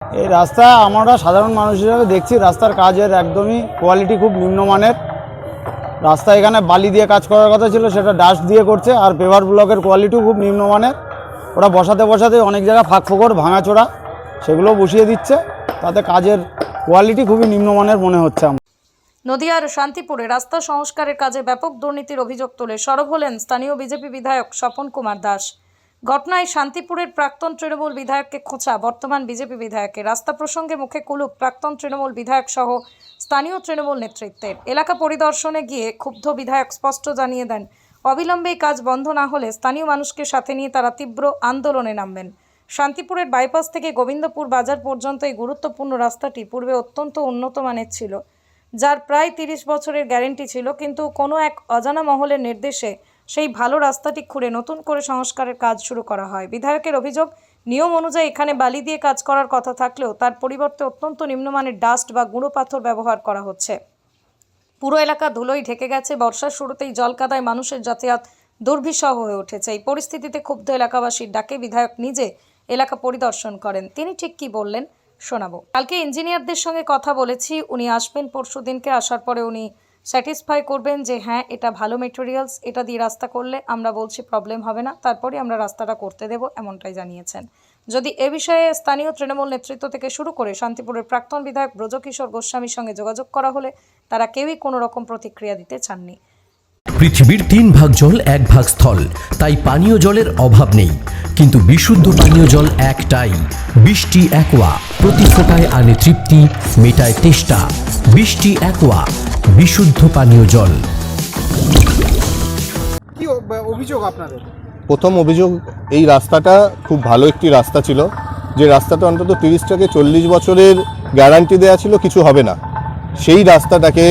এই রাস্তা আমরা সাধারণ মানুষ হিসেবে দেখছি রাস্তার কাজের একদমই কোয়ালিটি খুব নিম্নমানের। রাস্তা এখানে বালি দিয়ে কাজ করার কথা ছিল, সেটা ডাস্ট দিয়ে করছে। আর পেভার ব্লকের কোয়ালিটিও খুব নিম্নমানের। ওরা বসাতে অনেক জায়গায় ফাঁক ফোকর ভাঙাচোরা সেগুলো বসিয়ে দিচ্ছে, তাতে কাজের কোয়ালিটি খুবই নিম্নমানের মনে হচ্ছে। নদিয়ার শান্তিপুরে রাস্তা সংস্কারের কাজে ব্যাপক দুর্নীতির অভিযোগ তুলে সরব হলেন স্থানীয় বিজেপি বিধায়ক স্বপন কুমার দাস। ঘটনায় শান্তিপুরের প্রাক্তন তৃণমূল বিধায়ককে খোঁচা বর্তমান বিজেপি বিধায়কের। রাস্তা প্রসঙ্গে মুখে কুলুপ প্রাক্তন তৃণমূল বিধায়ক সহ স্থানীয় তৃণমূল নেতৃত্বের। এলাকা পরিদর্শনে গিয়ে ক্ষুব্ধ বিধায়ক স্পষ্ট জানিয়ে দেন, অবিলম্বে কাজ বন্ধ না হলে স্থানীয় মানুষকে সাথে নিয়ে তারা তীব্র আন্দোলনে নামবেন। শান্তিপুরের বাইপাস থেকে গোবিন্দপুর বাজার পর্যন্ত এই গুরুত্বপূর্ণ রাস্তাটি পূর্বে অত্যন্ত উন্নত মানের ছিল, যার প্রায় 30 বছরের গ্যারেন্টি ছিল, কিন্তু কোনো এক অজানা মহলের নির্দেশে সেই ভালো রাস্তাটি খুঁড়ে নতুন করে সংস্কারের কাজ শুরু করা হয়। বিধায়কের অভিযোগ, নিয়ম অনুযায়ী এখানে বালি দিয়ে কাজ করার কথা থাকলেও তার পরিবর্তে অত্যন্ত নিম্নমানের ডাস্ট বা গুঁড়ো পাথর ব্যবহার করা হচ্ছে। পুরো এলাকা ধুলোয় ঢেকে গেছে। বর্ষার শুরুতেই জল কাদায় মানুষের যাতায়াত দুর্বিষহ হয়ে উঠেছে। এই পরিস্থিতিতে ক্ষুব্ধ এলাকাবাসীর ডাকে বিধায়ক নিজে এলাকা পরিদর্শন করেন। তিনি ঠিক কি বললেন শোনাবো। কালকে ইঞ্জিনিয়ারদের সঙ্গে কথা বলেছি, উনি আসবেন পরশু দিনকে। আসার পরে উনি স্যাটিসফাই করবেন যে হ্যাঁ এটা ভালো মেটেরিয়ালস, এটা দিয়ে রাস্তা করলে আমরা বলছি প্রবলেম হবে না, তারপরে আমরা রাস্তাটা করতে দেব, এমনটাই জানিয়েছেন। যদি এ বিষয়ে স্থানীয় তৃণমূল নেতৃত্ব থেকে শুরু করে শান্তিপুরের প্রাক্তন বিধায়ক ব্রজকিশোর গোস্বামীর সঙ্গে যোগাযোগ করা হলে তারা কেউই কোনো রকম প্রতিক্রিয়া দিতে চাননি। পৃথিবীর 3 ভাগ জল 1 ভাগ স্থল, তাই পানীয় জলের অভাব নেই। কিন্তু বিশুদ্ধ পানীয় জল একটাই, বৃষ্টি অ্যাকোয়া। প্রতি ফোঁটায় আনে তৃপ্তি, মেটায় তেষ্টা। বৃষ্টি অ্যাকোয়া, বিশুদ্ধ পানীয় জল। কি অভিযোগ আপনাদের? প্রথম অভিযোগ, এই রাস্তাটা খুব ভালো একটি রাস্তা ছিল, যে রাস্তাটা অন্তত 30 থেকে 40 বছরের গ্যারান্টি দেওয়া ছিল কিছু হবে না। সেই রাস্তাটাকে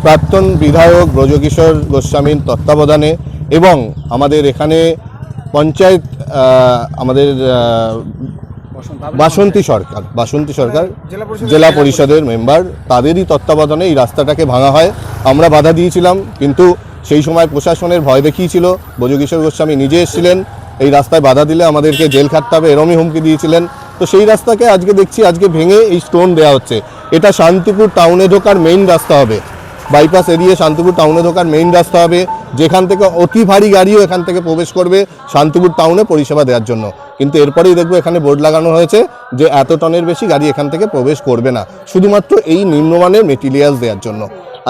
প্রাক্তন বিধায়ক ব্রজকিশোর গোস্বামীর তত্ত্বাবধানে এবং আমাদের এখানে পঞ্চায়েত আমাদের বাসন্তী সরকার জেলা পরিষদের মেম্বার, তাদেরই তত্ত্বাবধানে এই রাস্তাটাকে ভাঙা হয়। আমরা বাধা দিয়েছিলাম, কিন্তু সেই সময় প্রশাসনের ভয় দেখিয়েছিল। ব্রজকিশোর গোস্বামী নিজে এসেছিলেন, এই রাস্তায় বাধা দিলে আমাদেরকে জেল খাটতে হবে এরমই হুমকি দিয়েছিলেন। তো সেই রাস্তাকে আজকে দেখছি আজকে ভেঙে এই স্টোন দেওয়া হচ্ছে। এটা শান্তিপুর টাউনে ঢোকার মেইন রাস্তা হবে, বাইপাস এরিয়ে শান্তিপুর টাউনে ঢোকার মেইন রাস্তা হবে, যেখান থেকে অতি ভারী গাড়িও এখান থেকে প্রবেশ করবে শান্তিপুর টাউনে পরিষেবা দেওয়ার জন্য। কিন্তু এরপরেই দেখবো এখানে বোর্ড লাগানো হয়েছে যে এত টনের বেশি গাড়ি এখান থেকে প্রবেশ করবে না, শুধুমাত্র এই নিম্নমানের মেটেরিয়ালস দেওয়ার জন্য।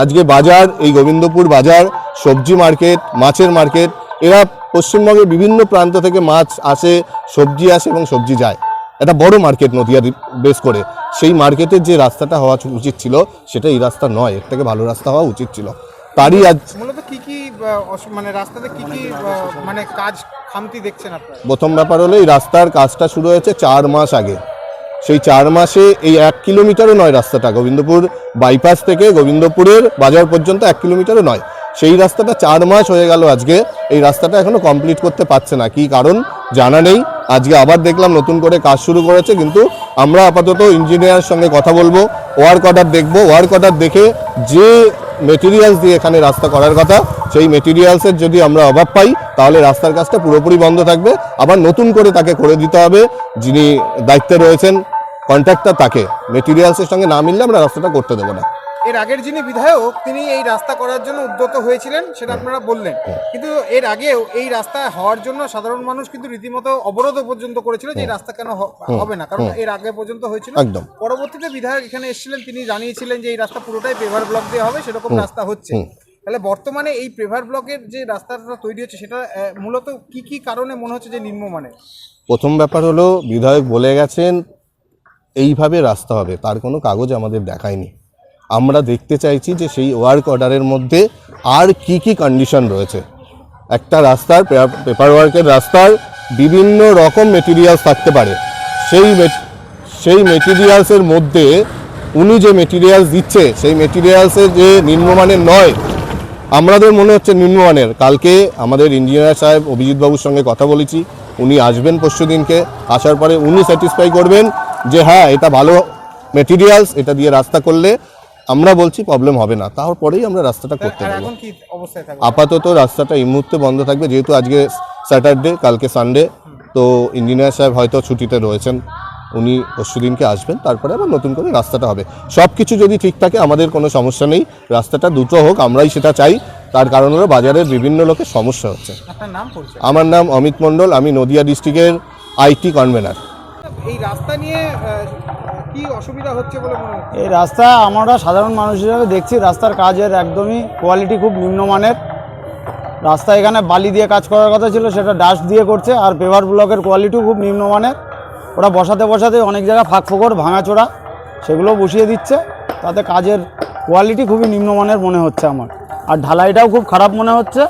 আজকে বাজার, এই গোবিন্দপুর বাজার, সবজি মার্কেট, মাছের মার্কেট, এরা পশ্চিমবঙ্গের বিভিন্ন প্রান্ত থেকে মাছ আসে, সবজি আসে এবং সবজি যায়। একটা বড় মার্কেট নদিয়া বেস করে, সেই মার্কেটের যে রাস্তাটা হওয়া উচিত ছিল সেটা এই রাস্তা নয়, এর থেকে ভালো রাস্তা হওয়া উচিত ছিল। তারই আজ মূলত কি মানে রাস্তাতে কি মানে কাজ খামতি দেখছেন আপনারা? প্রথম ব্যাপার হলো, এই রাস্তার কাজটা শুরু হয়েছে 4 মাস আগে। সেই 4 মাসে এই 1 কিলোমিটারও নয় রাস্তাটা, গোবিন্দপুর বাইপাস থেকে গোবিন্দপুরের বাজার পর্যন্ত 1 কিলোমিটারও নয়। সেই রাস্তাটা 4 মাস হয়ে গেল, আজকে এই রাস্তাটা এখনো কমপ্লিট করতে পারছে না। কি কারণ জানা নেই। আজকে আবার দেখলাম নতুন করে কাজ শুরু করেছে, কিন্তু আমরা আপাতত ইঞ্জিনিয়ারের সঙ্গে কথা বলবো, ওয়ার্ক অর্ডার দেখবো। ওয়ার্ক অর্ডার দেখে যে মেটেরিয়ালস দিয়ে এখানে রাস্তা করার কথা, সেই মেটেরিয়ালসের যদি আমরা অভাব পাই তাহলে রাস্তার কাজটা পুরোপুরি বন্ধ থাকবে। আবার নতুন করে তাকে করে দিতে হবে, যিনি দায়িত্বে রয়েছেন কন্ট্রাক্টর, তাকে। মেটেরিয়ালসের সঙ্গে না মিললে আমরা রাস্তাটা করতে দেবো না। এর আগের যিনি বিধায়ক তিনি এই রাস্তা করার জন্য উদ্যত হয়েছিলেন, সেটা আপনারা বললেন, কিন্তু এর আগেও এই রাস্তা হওয়ার জন্য সাধারণ মানুষ কিন্তু রীতিমতো অবরোধ পর্যন্ত করেছিল যে এই রাস্তা কেন হবে না, কারণ এর আগে পর্যন্ত হয়েছিল। একদম। পরবর্তীতে বিধায়ক এখানে এসেছিলেন, তিনি জানিয়েছিলেন যে এই রাস্তা পুরোটাই পেভার ব্লক দেওয়া হবে, সেরকম রাস্তা হচ্ছে। তাহলে বর্তমানে এই পেভার ব্লকের যে রাস্তাটা তৈরি হচ্ছে সেটা মূলত কি কি কারণে মনে হচ্ছে যে নিম্নমানের? প্রথম ব্যাপার হলো, বিধায়ক বলে গেছেন এইভাবে রাস্তা হবে, তার কোনো কাগজ আমাদের দেখায়নি। আমরা দেখতে চাইছি যে সেই ওয়ার্ক অর্ডারের মধ্যে আর কি কি কন্ডিশন রয়েছে। একটা রাস্তার পেপার ওয়ার্কের রাস্তার বিভিন্ন রকম মেটেরিয়ালস থাকতে পারে, সেই মেটেরিয়ালসের মধ্যে উনি যে মেটেরিয়ালস দিচ্ছে সেই মেটেরিয়ালসের যে নিম্নমানের নয়, আমাদের মনে হচ্ছে নিম্নমানের। কালকে আমাদের ইঞ্জিনিয়ার সাহেব অভিজিৎবাবুর সঙ্গে কথা বলেছি, উনি আসবেন পরশু দিনকে। আসার পরে উনি স্যাটিসফাই করবেন যে হ্যাঁ এটা ভালো মেটেরিয়ালস, এটা দিয়ে রাস্তা করলে আমরা বলছি প্রবলেম হবে না, তারপরেই আমরা রাস্তাটা করতে পারবো। আপাতত রাস্তাটা এই মুহূর্তে বন্ধ থাকবে, যেহেতু আজকে স্যাটারডে, কালকে সানডে, তো ইঞ্জিনিয়ার সাহেব হয়তো ছুটিতে রয়েছেন, উনি পরশুদিনকে আসবেন, তারপরে আবার নতুন করে রাস্তাটা হবে। সব কিছু যদি ঠিক থাকে আমাদের কোনো সমস্যা নেই, রাস্তাটা দ্রুত হোক, আমরাই সেটা চাই। তার কারণ হলো বাজারের বিভিন্ন লোকের সমস্যা হচ্ছে। আপনার নাম পরিচয়? আমার নাম অমিত মণ্ডল, আমি নদিয়া ডিস্ট্রিক্টের আইটি কনভেনার। এই রাস্তা নিয়ে কি অসুবিধা হচ্ছে বলে মনে হচ্ছে? এই রাস্তা আমরা সাধারণ মানুষ হিসাবে দেখছি রাস্তার কাজের একদমই কোয়ালিটি খুব নিম্নমানের। রাস্তা এখানে বালি দিয়ে কাজ করার কথা ছিল, সেটা ডাস্ট দিয়ে করছে। আর পেভার ব্লকের কোয়ালিটিও খুব নিম্নমানের। ওরা বসাতে বসাতে অনেক জায়গায় ফাঁক ফোকর ভাঙাচোরা সেগুলো বসিয়ে দিচ্ছে, তাতে কাজের কোয়ালিটি খুবই নিম্নমানের মনে হচ্ছে আমার। আর ঢালাইটাও খুব খারাপ মনে হচ্ছে।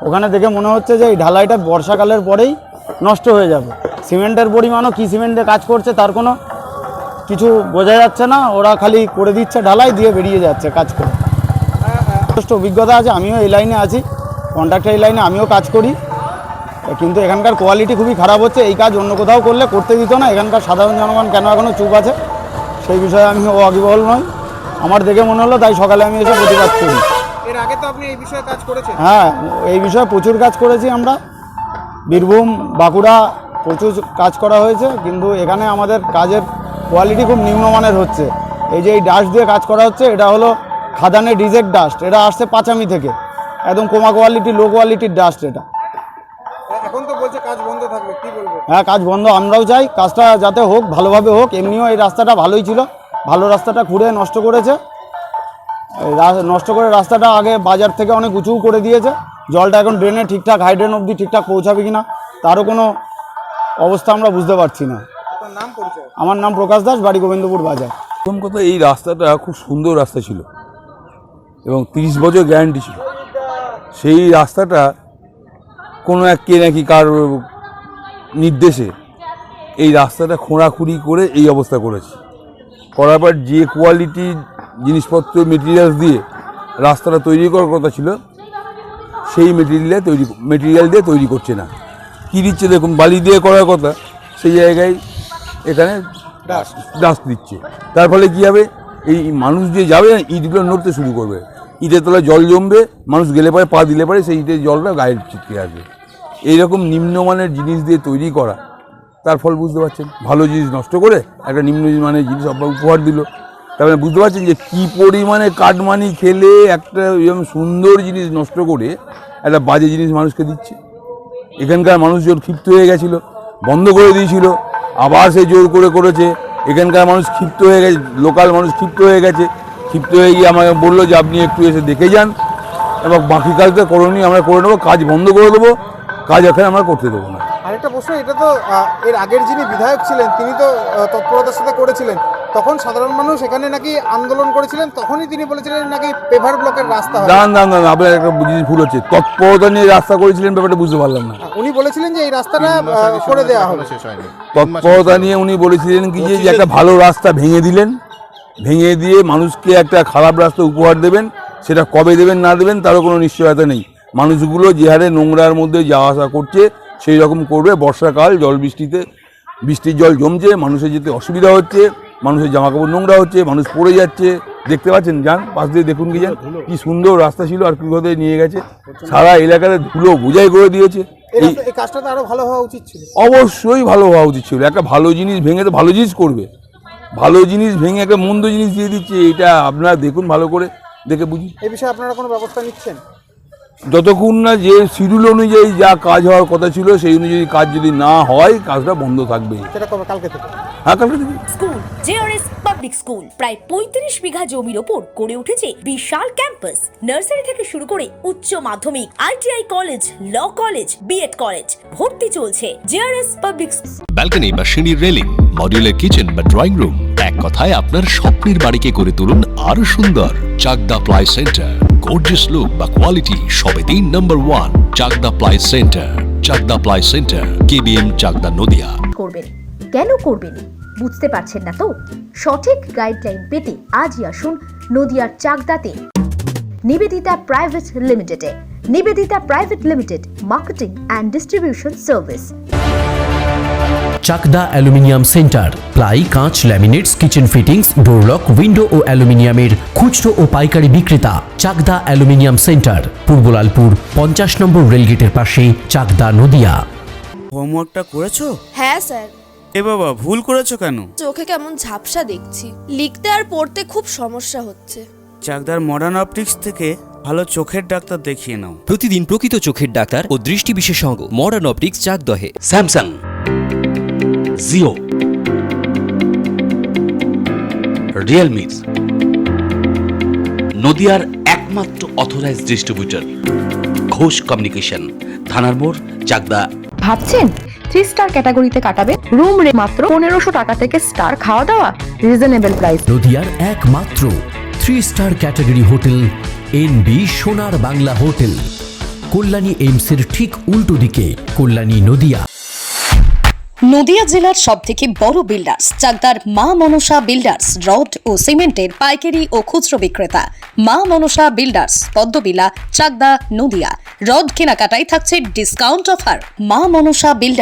ওখানে দেখে মনে হচ্ছে যে এই ঢালাইটা বর্ষাকালের পরেই নষ্ট হয়ে যাবে। সিমেন্টের পরিমাণও কী সিমেন্টে কাজ করছে তার কোনো কিছু বোঝা যাচ্ছে না। ওরা খালি করে দিচ্ছে ঢালাই দিয়ে বেরিয়ে যাচ্ছে কাজ করে। যথেষ্ট অভিজ্ঞতা আছে, আমিও এই লাইনে আছি, কন্ট্রাক্টর এই লাইনে আমিও কাজ করি, কিন্তু এখানকার কোয়ালিটি খুবই খারাপ হচ্ছে। এই কাজ অন্য কোথাও করলে করতে দিত না। এখানকার সাধারণ জনগণ কেন এখনও চুপ আছে সেই বিষয়ে আমি ওয়াকিবহাল নই। আমার দেখে মনে হলো, তাই সকালে আমি এসে প্রতিবাদ করি। এর আগে তো আপনি এই বিষয়ে কাজ করেছেন? হ্যাঁ, এই বিষয়ে প্রচুর কাজ করেছি আমরা। বীরভূম, বাঁকুড়া প্রচুর কাজ করা হয়েছে, কিন্তু এখানে আমাদের কাজের কোয়ালিটি খুব নিম্নমানের হচ্ছে। এই যে এই ডাস্ট দিয়ে কাজ করা হচ্ছে, এটা হলো খাদানের রিজেক্ট ডাস্ট। এটা আসছে পাঁচামি থেকে, একদম কমা কোয়ালিটি, লো কোয়ালিটির ডাস্ট এটা। এখন তো বলছে কাজ বন্ধ থাকবে, কি বলবো? হ্যাঁ, কাজ বন্ধ। আমরাও চাই কাজটা যাতে হোক, ভালোভাবে হোক। এমনিও এই রাস্তাটা ভালোই ছিল, ভালো রাস্তাটা খুঁড়ে নষ্ট করেছে। নষ্ট করে রাস্তাটা আগে বাজার থেকে অনেক উঁচু করে দিয়েছে। জলটা এখন ড্রেনে ঠিকঠাক, হাই ড্রেন অবধি ঠিকঠাক পৌঁছাবে কিনা তারও কোনো অবস্থা আমরা বুঝতে পারছি না। আপনার নাম পরিচয়? আমার নাম প্রকাশ দাস, বাড়ি গোবিন্দপুর বাজার। প্রথম কথা, এই রাস্তাটা খুব সুন্দর রাস্তা ছিল এবং 30 বছর গ্যারান্টি ছিল। সেই রাস্তাটা কোনো এক কে নাকি কার নির্দেশে এই রাস্তাটা খোঁড়াখুড়ি করে এই অবস্থা করেছে। করার পর যে কোয়ালিটির জিনিসপত্র, মেটেরিয়ালস দিয়ে রাস্তাটা তৈরি করার কথা ছিল, সেই মেটেরিয়াল দিয়ে তৈরি করছে না। কী দিচ্ছে দেখুন, বালি দিয়ে করার কথা, সেই জায়গায় এখানে ডাস্ট দিচ্ছে। তার ফলে কী হবে, এই মানুষ যে যাবে ইটগুলো নড়তে শুরু করবে, ইটের তলায় জল জমবে, মানুষ গেলে পরে পা দিলে পরে সেই ইটের জলটা গায়ে ছিটকে আসবে। এইরকম নিম্নমানের জিনিস দিয়ে তৈরি করা, তার ফল বুঝতে পারছেন। ভালো জিনিস নষ্ট করে একটা নিম্নমানের জিনিস আপনার উপহার দিল, তারপরে বুঝতে পারছেন যে কী পরিমাণে কাটমানি খেলে একটা এরকম সুন্দর জিনিস নষ্ট করে একটা বাজে জিনিস মানুষকে দিচ্ছে। এখানকার মানুষ জোর ক্ষিপ্ত হয়ে গেছিলো, বন্ধ করে দিয়েছিল, আবার সে জোর করে করেছে। এখানকার মানুষ ক্ষিপ্ত হয়ে গেছে, লোকাল মানুষ ক্ষিপ্ত হয়ে গেছে। ক্ষিপ্ত হয়ে গিয়ে আমাকে বললো যে আপনি একটু এসে দেখে যান এবং বাকি কাজটা করণীয় আমরা করে নেবো, কাজ বন্ধ করে দেবো, কাজ এখানে আমরা করতে দেবো না। আরেকটা প্রশ্ন, এটা তো এর আগের যিনি বিধায়ক ছিলেন তিনি তো তৎপরতার সাথে করেছিলেন, তখন সাধারণ মানুষ এখানে নাকি আন্দোলন করেছিলেন, তখনই তিনি বলেছিলেন নাকি পেভার ব্লকের রাস্তা হবে। না, আপনার একটা জিনিস ভুল হচ্ছে। তৎপরতা নিয়ে রাস্তা করেছিলেন ব্যাপারটা বুঝতে পারলাম না। উনি বলেছিলেন যে এই রাস্তাটা করে দেওয়া হবে। তৎপরতা নিয়ে উনি বলেছিলেন কি যে একটা ভালো রাস্তা ভেঙে দিলেন, ভেঙে দিয়ে মানুষকে একটা খারাপ রাস্তা উপহার দেবেন। সেটা কবে দেবেন না দেবেন তারও কোনো নিশ্চয়তা নেই। মানুষগুলো যে হারে নোংরার মধ্যে যাওয়া আসা করছে সেই রকম করবে। বর্ষাকাল, বৃষ্টির জল জমছে, মানুষের যেতে অসুবিধা হচ্ছে, মানুষের জামাকাপড় নোংরা হচ্ছে, মানুষ পড়ে যাচ্ছে। দেখতে পাচ্ছেন, যান পাশ দিয়ে দেখুন, কি যান কি সুন্দর রাস্তা ছিল আর কীভাবে নিয়ে গেছে। সারা এলাকাতে ধুলো বোঝাই করে দিয়েছে। এই কাজটা তো আরো ভালো হওয়া উচিত ছিল। অবশ্যই ভালো হওয়া উচিত ছিল। একটা ভালো জিনিস ভেঙে তো ভালো জিনিস করবে, ভালো জিনিস ভেঙে একটা মন্দ জিনিস দিয়ে দিচ্ছে। এটা আপনারা দেখুন, ভালো করে দেখে বুঝি। এই বিষয়ে আপনারা কোনো ব্যবস্থা নিচ্ছেন? যতক্ষণ না যে শিডিউল অনুযায়ী যা কাজ হওয়ার কথা ছিল সেই অনুযায়ী কাজ যদি না হয়, কাজটা বন্ধ থাকবে। সেটা কবে? কালকে থেকে? হ্যাঁ, কালকে থেকে। স্কুল জেআরএস পাবলিক স্কুল প্রায় 35 বিঘা জমির ওপর গড়ে উঠেছে বিশাল ক্যাম্পাস। নার্সারি থেকে শুরু করে উচ্চ মাধ্যমিক, ITI college, law college, BEd college, ভর্তি চলছে। জেআরএস পাবলিক ব্যালকনি বা সিঁড়ির রেলিং, মডিউলার কিচেন বা ড্রয়িং রুম, এক কথায় আপনার স্বপ্নের বাড়িকে করে তুলুন আরো সুন্দর। Chakdah ply centre, gorgeous look বা কোয়ালিটি সবেতেই number 1। Chakdah ply centre, Chakdah ply centre, KBM, Chakdah, Nadia. করবেন কেন করবেন বুঝতে পারছেন না তো? সঠিক গাইডলাইন পেতে আজই আসুন নদিয়ার চাকদাতে নিবেদিতা প্রাইভেট লিমিটেডে। Nivedita private limited, marketing and distribution service. Chakdaha aluminium centre, ply, কাঁচ, laminates, kitchen fittings, door lock, window ও অ্যালুমিনিয়ামের খুচরো ও পাইকারি বিক্রেতা। চাকদা অ্যালুমিনিয়াম সেন্টার, পূর্বলালপুর 50 নম্বর রেলগেটের পাশে, চাকদা, নদিয়া। হোমওয়ার্কটা করেছো? হ্যাঁ স্যার। এ বাবা, ভুল করেছো কেন? চোখে কেমন ঝাপসা দেখছি, লিখতে আর পড়তে খুব সমস্যা হচ্ছে। চাকদার মডার্ন অপটিক্স থেকে ভালো চোখের ডাক্তার দেখিয়ে নাও। প্রতিদিন প্রকৃত চোখের ডাক্তার ও দৃষ্টি বিশেষজ্ঞ মডার্ন অপটিক্স চাকদহে। স্যামসাং, জিও, রিয়েলমি, নদিয়ার একমাত্র অথরাইজড ডিস্ট্রিবিউটর ঘোষ কমিউনিকেশন, থানার মোড়, চাকদা। ভাবছেন 3 স্টার ক্যাটাগরিতে কাটাবে? রুম রে মাত্র 1500 টাকা থেকে স্টার, খাওয়া দাওয়া রিজনেবল প্রাইস। নদিয়ার একমাত্র 3 স্টার ক্যাটাগরি হোটেল এনবি সোনার বাংলা হোটেল, কল্যাণী এইমসের ঠিক উল্টো দিকে, কল্যাণী নদিয়া। নদিয়া জেলার সবথেকে বড় বিল্ডার্স চাকদার মা মনসা বিল্ডার্স, রড ও সিমেন্টের পাইকারি ও খুচরো বিক্রেতা। মা মনসা বিল্ডার্স, পদ্মবিলা, চাকদা, নদিয়া। রড কেনাকাটায় থাকছে ডিসকাউন্ট অফার। মা মনসা বিল্ডার্স।